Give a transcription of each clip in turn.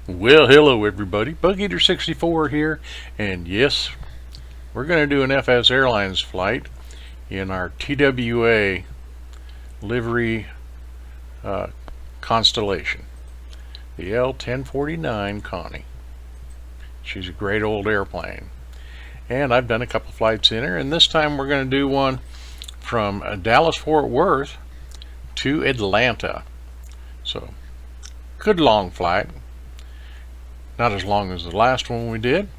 Well, hello everybody. Bug Eater 64 here, and yes, we're going to do an FS Airlines flight in our TWA livery constellation, the L-1049 Connie. She's a great old airplane, and I've done a couple flights in her, and this time we're going to do one from Dallas-Fort Worth to Atlanta. So, good long flight. Not as long as the last one we did,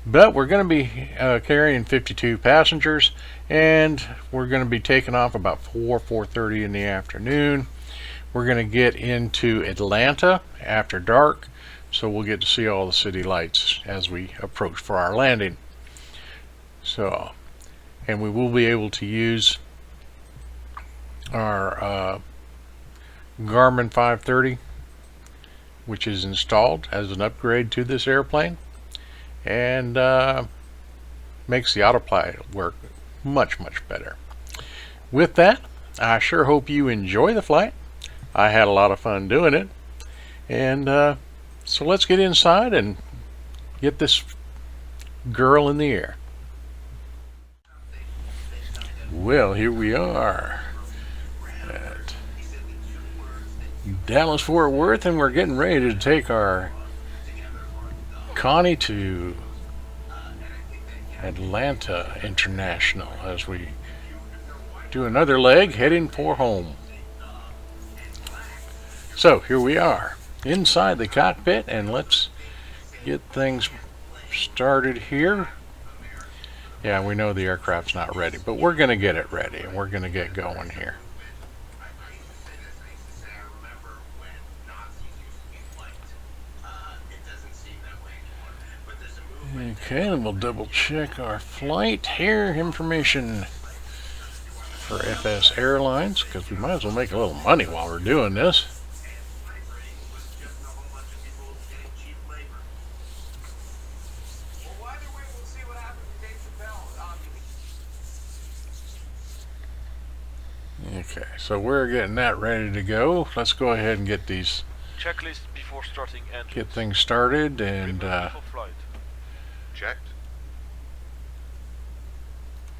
but we're going to be carrying 52 passengers, and we're going to be taking off about 4:30 in the afternoon. We're going to get into Atlanta after dark, so we'll get to see all the city lights as we approach for our landing. So, and we will be able to use our Garmin 530, which is installed as an upgrade to this airplane, and makes the autopilot work much better. With that, I sure hope you enjoy the flight. I had a lot of fun doing it, and so let's get inside and get this girl in the air. Well, here we are at Dallas-Fort Worth, and we're getting ready to take our Connie to Atlanta International as we do another leg heading for home. So here we are inside the cockpit, and let's get things started here. Yeah, we know the aircraft's not ready, but we're going to get it ready, and we're going to get going here. Okay, and we'll double check our flight here. Information for FS Airlines, because we might as well make a little money while we're doing this. Okay, so we're getting that ready to go. Let's go ahead and get these checklist before starting and get things started and checked.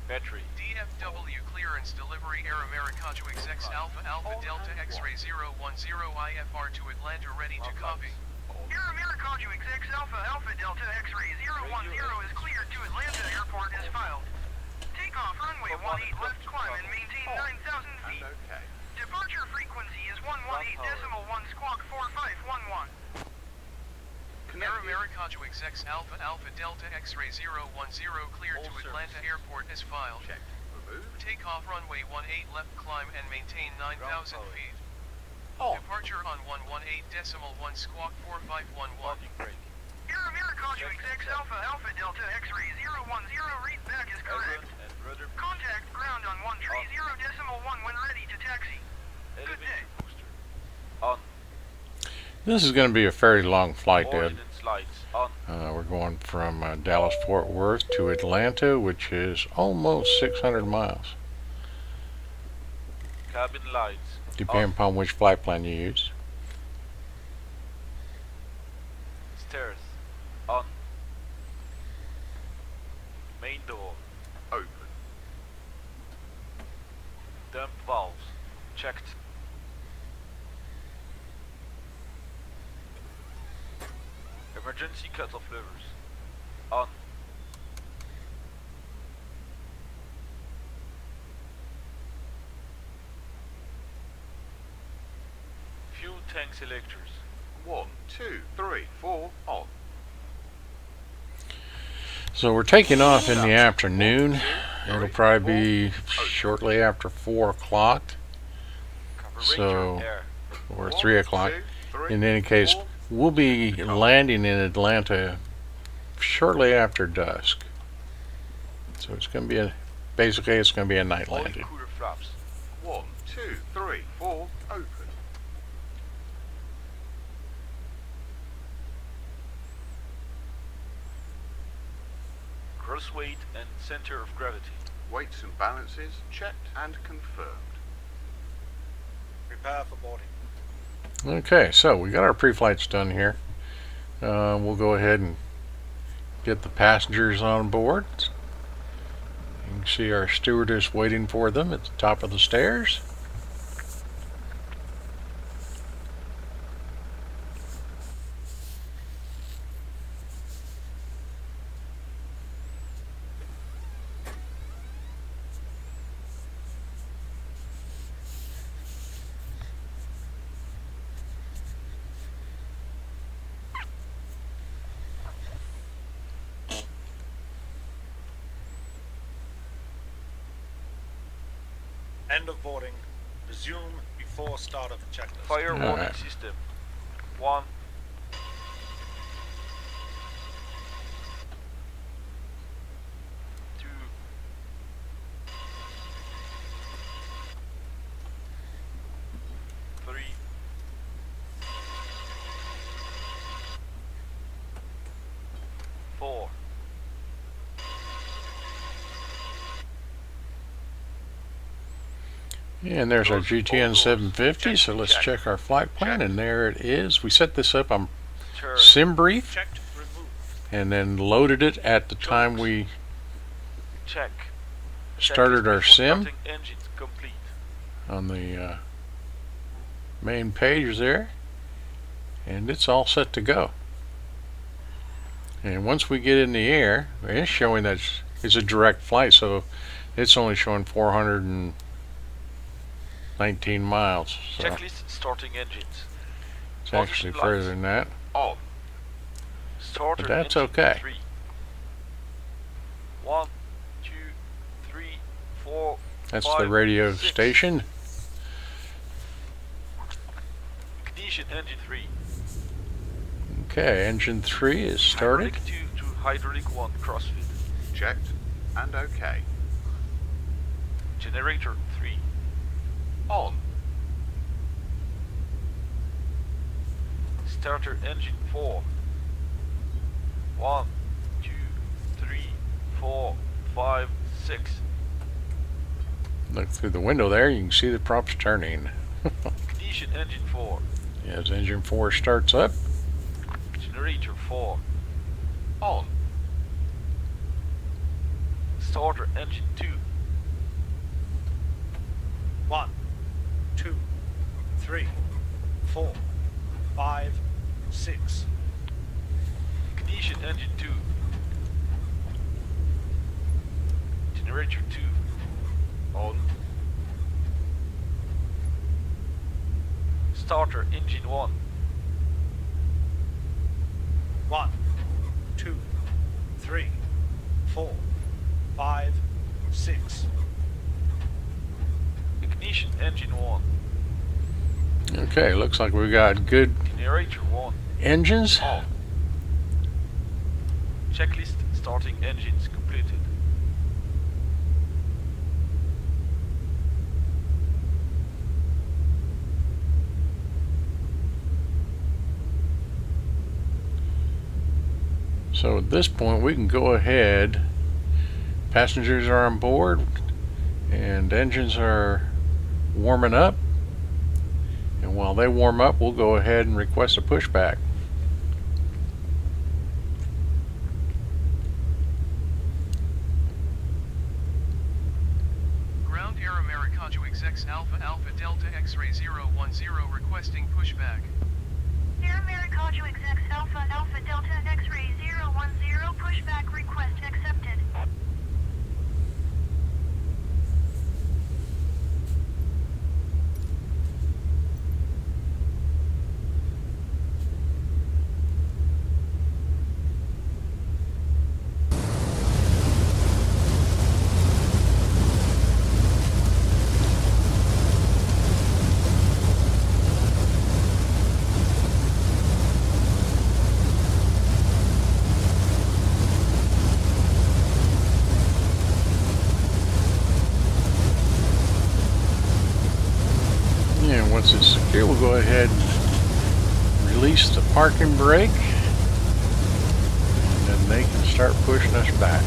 Battery. DFW clearance delivery Air America XX Alpha Alpha Delta X-ray 010 IFR to Atlanta ready to copy. Air America XX Alpha Alpha Delta X-ray 010 is cleared to Atlanta Airport as filed. Takeoff runway 18 left climb and maintain 9,000 feet. Okay. Departure frequency is 118.1 squawk 4511. Air America XX Alpha Alpha Delta X-ray 010 cleared to Atlanta Airport as filed. Checked. Removed. Takeoff runway 18 left climb and maintain 9,000 feet. On. Departure on 118.1 squawk 4511. Parking brake. Air America XX Alpha Alpha Delta X-ray 010 read back is correct. Aileron and rudder. Contact ground on 130.1 when ready to taxi. Good day. Elevator booster. On. this is going to be a fairly long flight, Ed. Ordnance lights. On. We're going from Dallas-Fort Worth to Atlanta, which is almost 600 miles, Cabin lights. depending upon which flight plan you use. Stairs. On. Main door. Open. Dump valves. Checked. Emergency cutoff levers. On. Fuel tank selectors. 1, 2, 3, 4. On. So we're taking off in the afternoon. It'll probably be shortly after 4 o'clock, So, air. or 1, 3 o'clock. 2, 3, In any case, 4. we'll be landing in Atlanta shortly after dusk. So it's going to be basically it's going to be a night Oil landing. cooler flaps. 1, 2, 3, 4. Open. Cross weight and center of gravity. Weights and balances checked and confirmed. Prepare for boarding. Okay, so we got our pre-flights done here. We'll go ahead and get the passengers on board. You can see our stewardess waiting for them at the top of the stairs. End of boarding. Resume before start of the checklist. Fire warning Alright. system. 1. 2. 3. 4. And there's our Doors, GTN all 750, doors. so let's check our flight plan, and there it is. We set this up on Turn. SimBrief Checked. Removed. and then loaded it at the time we Check. started Checklist our before sim starting engines complete. on the main page there, and it's all set to go. And once we get in the air, it's showing that it's a direct flight, so it's only showing 419 miles. So Checklist starting engines. it's actually Position further lights. than that. On. Starter But that's engine okay. 3. 1, 2, 3, 4. That's the 5, radio 6. station. Ignition engine 3. Okay, engine 3 is started. Hydraulic 2 to hydraulic 1 crossfit. Checked and OK. Generator 3. On. Starter engine 4. 1, 2, 3, 4, 5, 6. Look through the window there, you can see the props turning. Ignition engine 4. As engine 4 starts up, Generator 4. On. Starter engine 2. 1, 2, 3, 4, 5, 6. Ignition engine 2. Generator 2. On. Starter engine 1. 1, 2, 3, 4, 5, 6. Ignition engine 1. okay, looks like we got good Generator 1. engines. On. Checklist starting engines completed. So at this point we can go ahead, passengers are on board and engines are warming up, and while they warm up we'll go ahead and request a pushback. Ground Air Americano XX Alpha Alpha Delta X-Ray 010 requesting pushback. Air Americano exec Alpha Alpha Delta X-Ray 010 pushback request accepted. And once it's secure, we'll go ahead and release the parking brake, and then they can start pushing us back.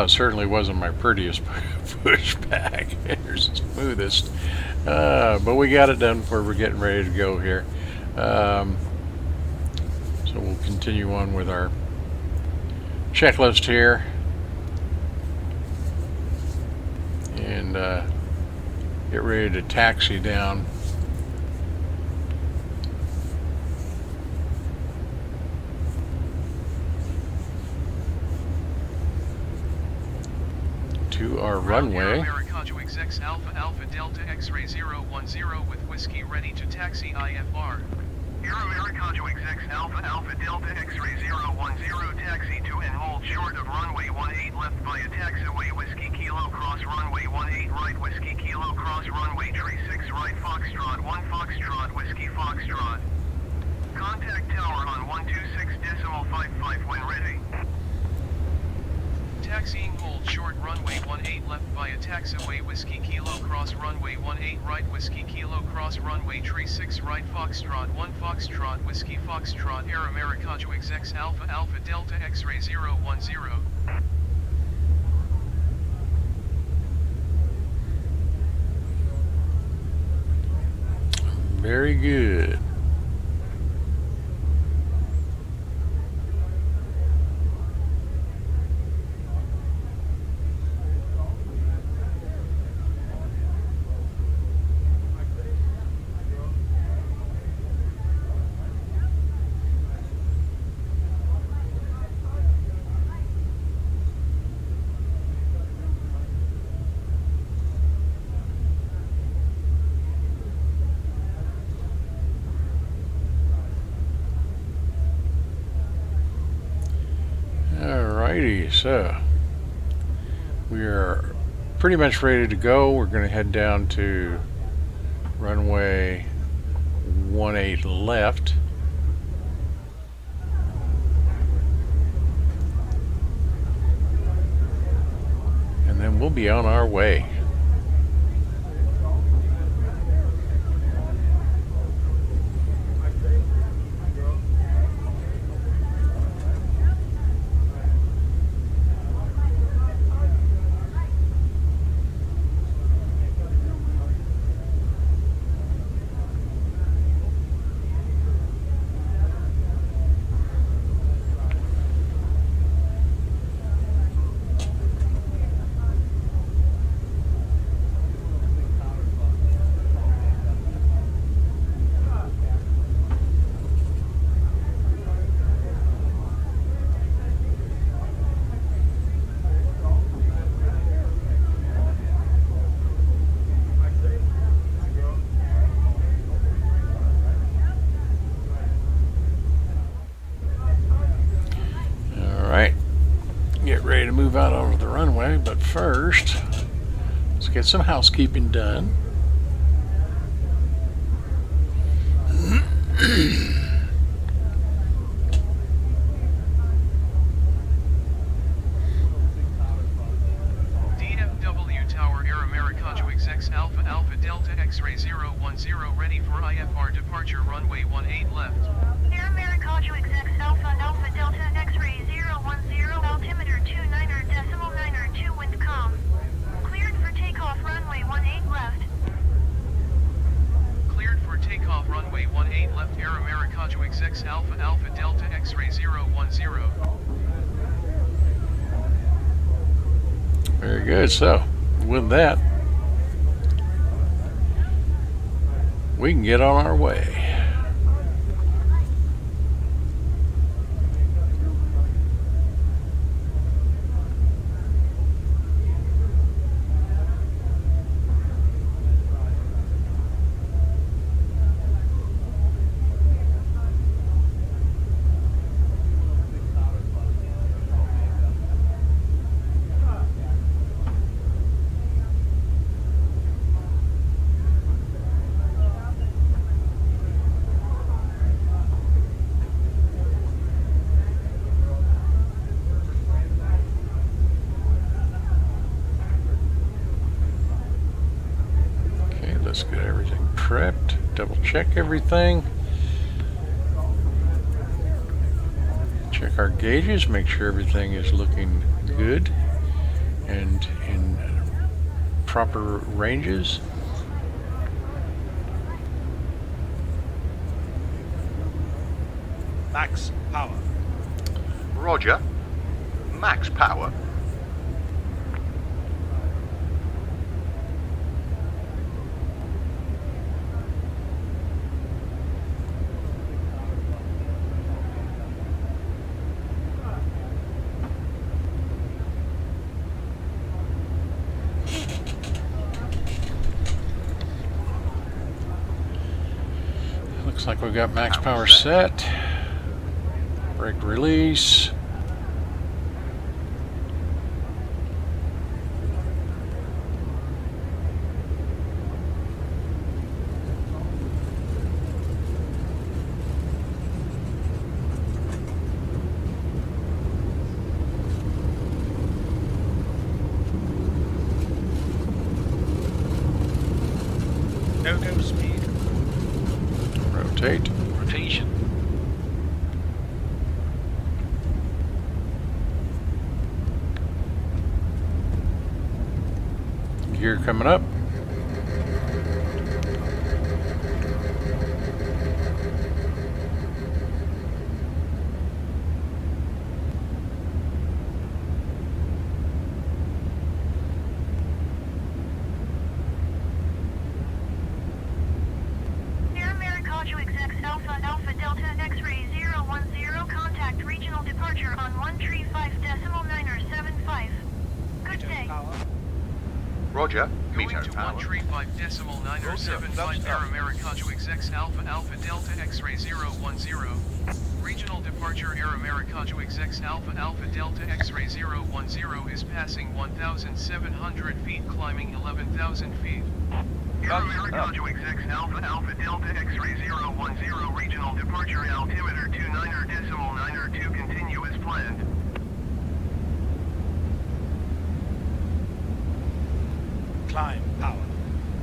Well, it certainly wasn't my prettiest pushback. It's the smoothest. But we got it done before we're getting ready to go here. So we'll continue on with our checklist here. And get ready to taxi down. To our runway. Americano X Alpha Alpha Delta X-ray 010 with whiskey ready to taxi IFR. Air Americano XX Alpha Alpha Delta X-ray 010 taxi to and hold short of runway 18 left via taxiway Whiskey Kilo cross runway 18 right Whiskey Kilo cross runway 36 right Foxtrot 1 Foxtrot Whiskey Foxtrot. Contact tower on 126.55 when ready. Taxiing hold short runway 18 left via taxiway Whiskey Kilo cross runway 18 right Whiskey Kilo cross runway 36 right Foxtrot 1 Foxtrot Whiskey Foxtrot Air Americano XX Alpha Alpha Delta X-ray 010. Very good. Alrighty, so we are pretty much ready to go. We're going to head down to runway 18 left. And then we'll be on our way. Get ready to move out onto the runway, but first let's get some housekeeping done. DFW Tower Air Americano XX Alpha Alpha Delta X-ray 010 ready for IFR departure runway 18 left. Air Americano XX Alpha Alpha Delta X-ray 010 altimeter 29.9 wind calm. Cleared for takeoff runway 18 left. Cleared for takeoff runway 18 left Air Americano XX Alpha Alpha Delta X-ray 010. Very good. So with that, we can get on our way. Let's get everything prepped, double check everything. Check our gauges, make sure everything is looking good. and in proper ranges. Max power. Roger. Max power. Looks like we've got max power set. Brake release. No-go speed. Rotate. Rotation. Gear coming up. Air Americano execs Alpha Alpha Delta X-ray 010, contact regional departure on 135.975. Good day. Power. Roger. Going Meter to power. 135.975 Air Americano execs Alpha Alpha Delta X-ray 010. Regional departure Air Americano execs Alpha Alpha Delta X-ray 010 is passing 1,700 feet, climbing 11,000 feet. Air Americano execs Alpha Alpha Delta X-ray 010, regional departure altimeter 29.902, continue as planned. Climb power.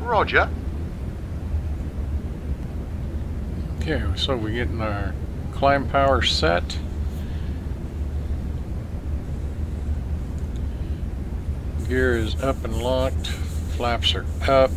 Roger. Okay, so we're getting our climb power set. Gear is up and locked. Flaps are up.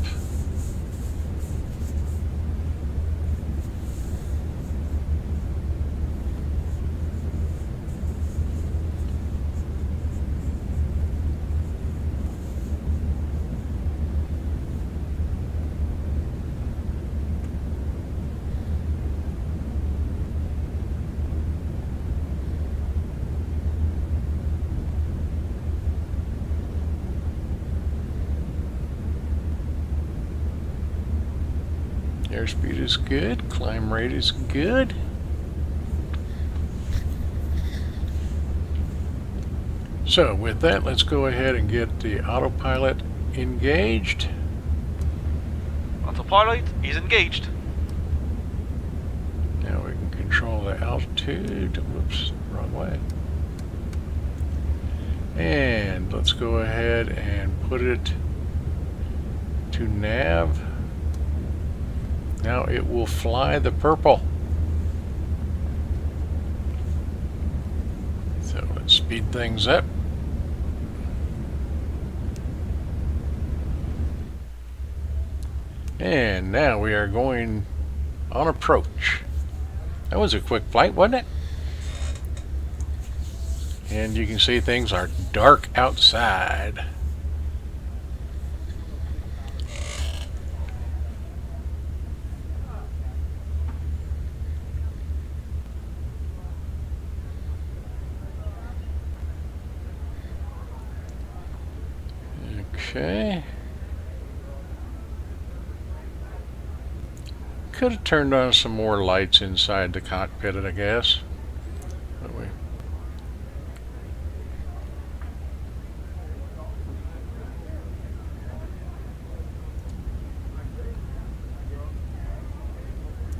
Airspeed is good. Climb rate is good. So with that, let's go ahead and get the autopilot engaged. Autopilot is engaged. Now we can control the altitude. Whoops, wrong way. And let's go ahead and put it to nav. Now it will fly the purple. So let's speed things up. And now we are going on approach. That was a quick flight, wasn't it? And you can see things are dark outside. Okay. Could have turned on some more lights inside the cockpit, I guess. But we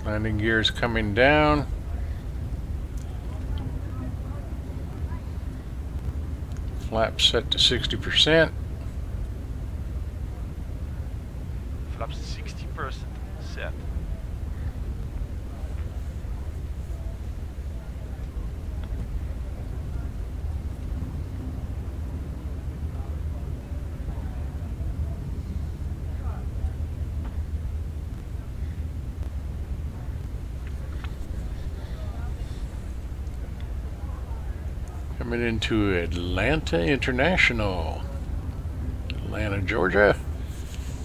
landing gears coming down. Flaps set to 60%. Flaps 60% set. Coming into Atlanta International, Atlanta, Georgia.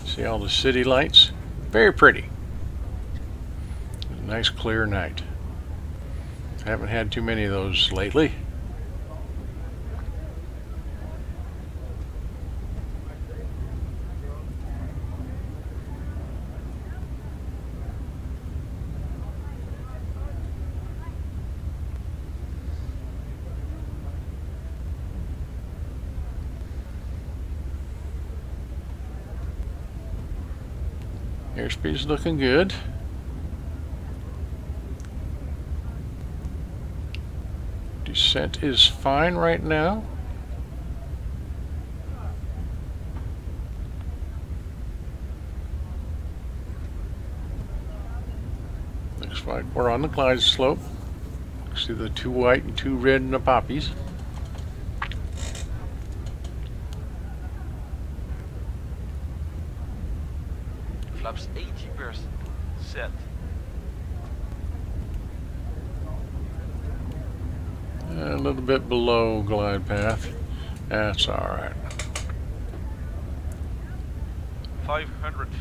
See all the city lights? Very pretty. Nice clear night. Haven't had too many of those lately. Airspeed's looking good. Descent is fine right now. Looks like we're on the glide slope. See the 2 white and 2 red in the poppies. Flaps 80% set. A little bit below glide path. That's alright. 500 feet.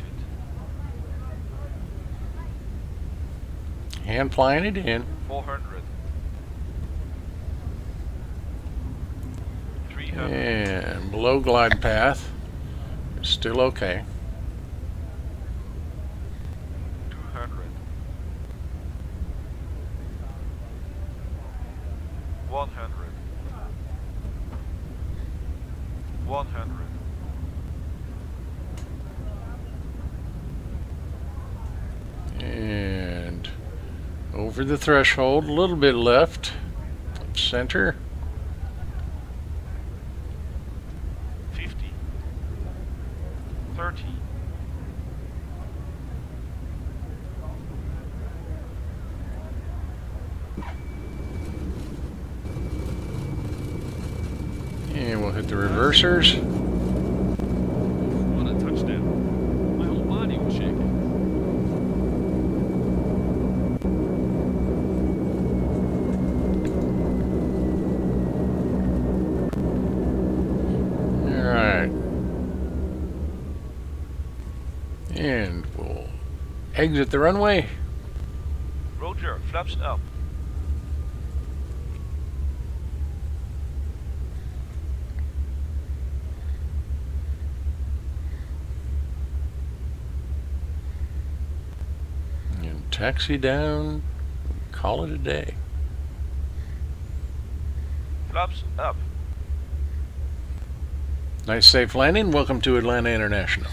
Hand flying it in. 400. 300. And below glide path. It's still okay. 200. 100. 100. And over the threshold, a little bit left. Center. 50. 30. And we'll hit the reversers. What a touchdown. My whole body was shaking. Alright. And we'll exit the runway. Roger, flaps up. And taxi down. Call it a day. Flaps up. Nice safe landing. Welcome to Atlanta International.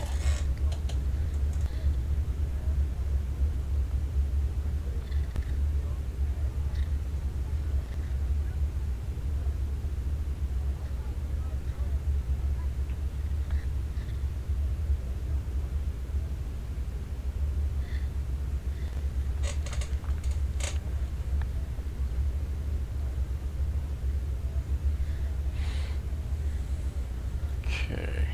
Okay.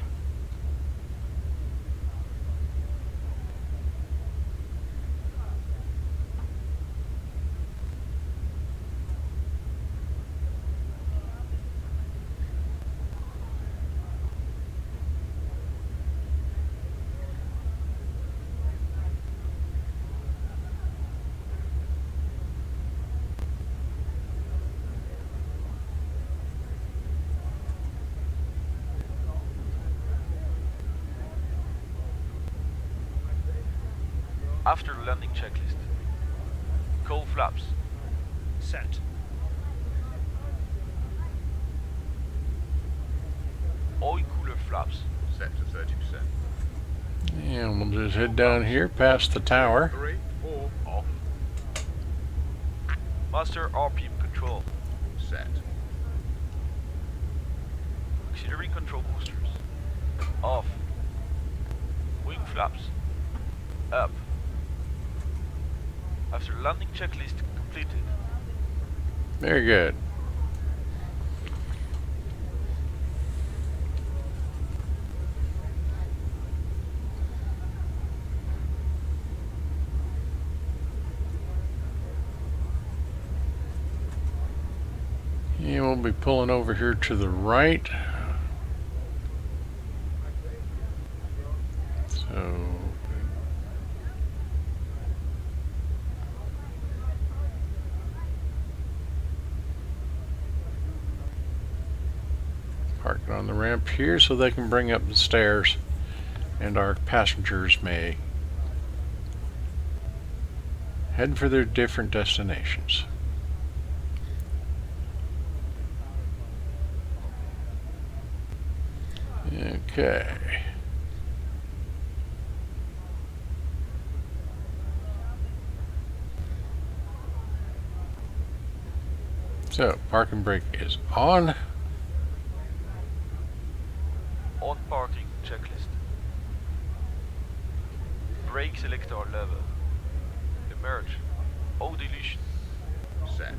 After the landing checklist. Call flaps. Set. Oil cooler flaps. Set to 30%. And we'll just head down here past the tower. 3, 4, off. Master RPM control. Set. Auxiliary control boosters. Off. Wing flaps. Up. After landing checklist completed. Very good. And we'll be pulling over here to the right. So park it on the ramp here so they can bring up the stairs and our passengers may head for their different destinations. Okay. So, parking brake is on. On parking checklist. Brake selector level. Emerge. Eau dilution. Set.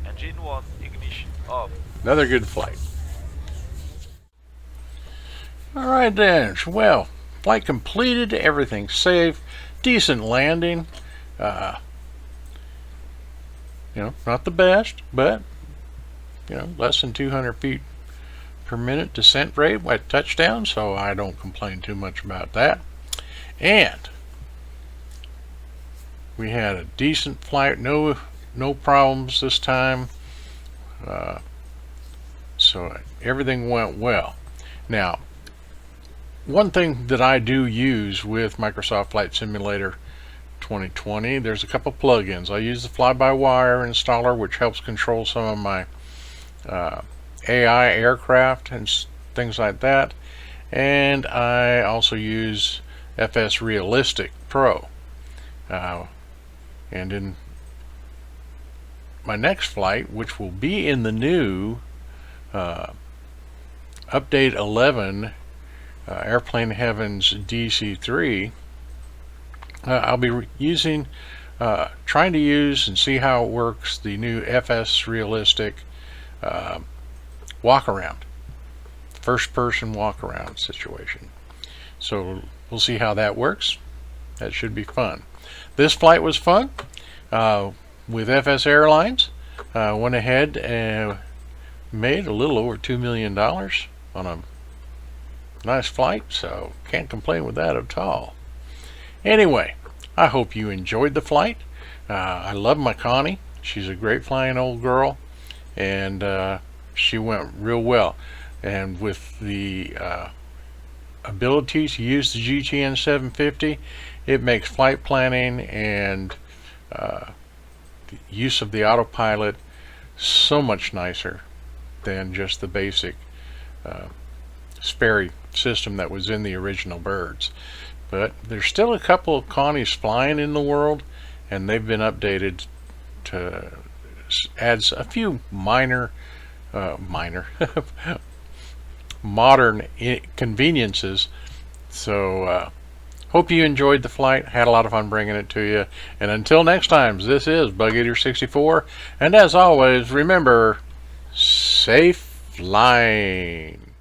Engine 1 ignition off. Another good flight. Alright then, well, flight completed, everything safe, decent landing. Not the best, but, less than 200 feet per minute descent rate at touchdown, so I don't complain too much about that. And we had a decent flight, no problems this time, so everything went well. Now, one thing that I do use with Microsoft Flight Simulator 2020, there's a couple plugins. I use the fly-by-wire installer, which helps control some of my AI aircraft and things like that, and I also use FS Realistic Pro. And in my next flight, which will be in the new Update 11 Airplane Heavens DC3, I'll be using, trying to use and see how it works, the new FS Realistic walk-around, first-person walk-around situation. So we'll see how that works. That should be fun. This flight was fun with FS Airlines. Went ahead and made a little over $2 million on a nice flight, so can't complain with that at all. Anyway, I hope you enjoyed the flight. I love my Connie. She's a great flying old girl, and she went real well. And with the ability to use the GTN 750, it makes flight planning and the use of the autopilot so much nicer than just the basic Sperry system that was in the original birds. But there's still a couple of Connies flying in the world, and they've been updated to add a few modern conveniences. So hope you enjoyed the flight, had a lot of fun bringing it to you, and until next time, this is Bug Eater 64, and as always, remember, safe flying.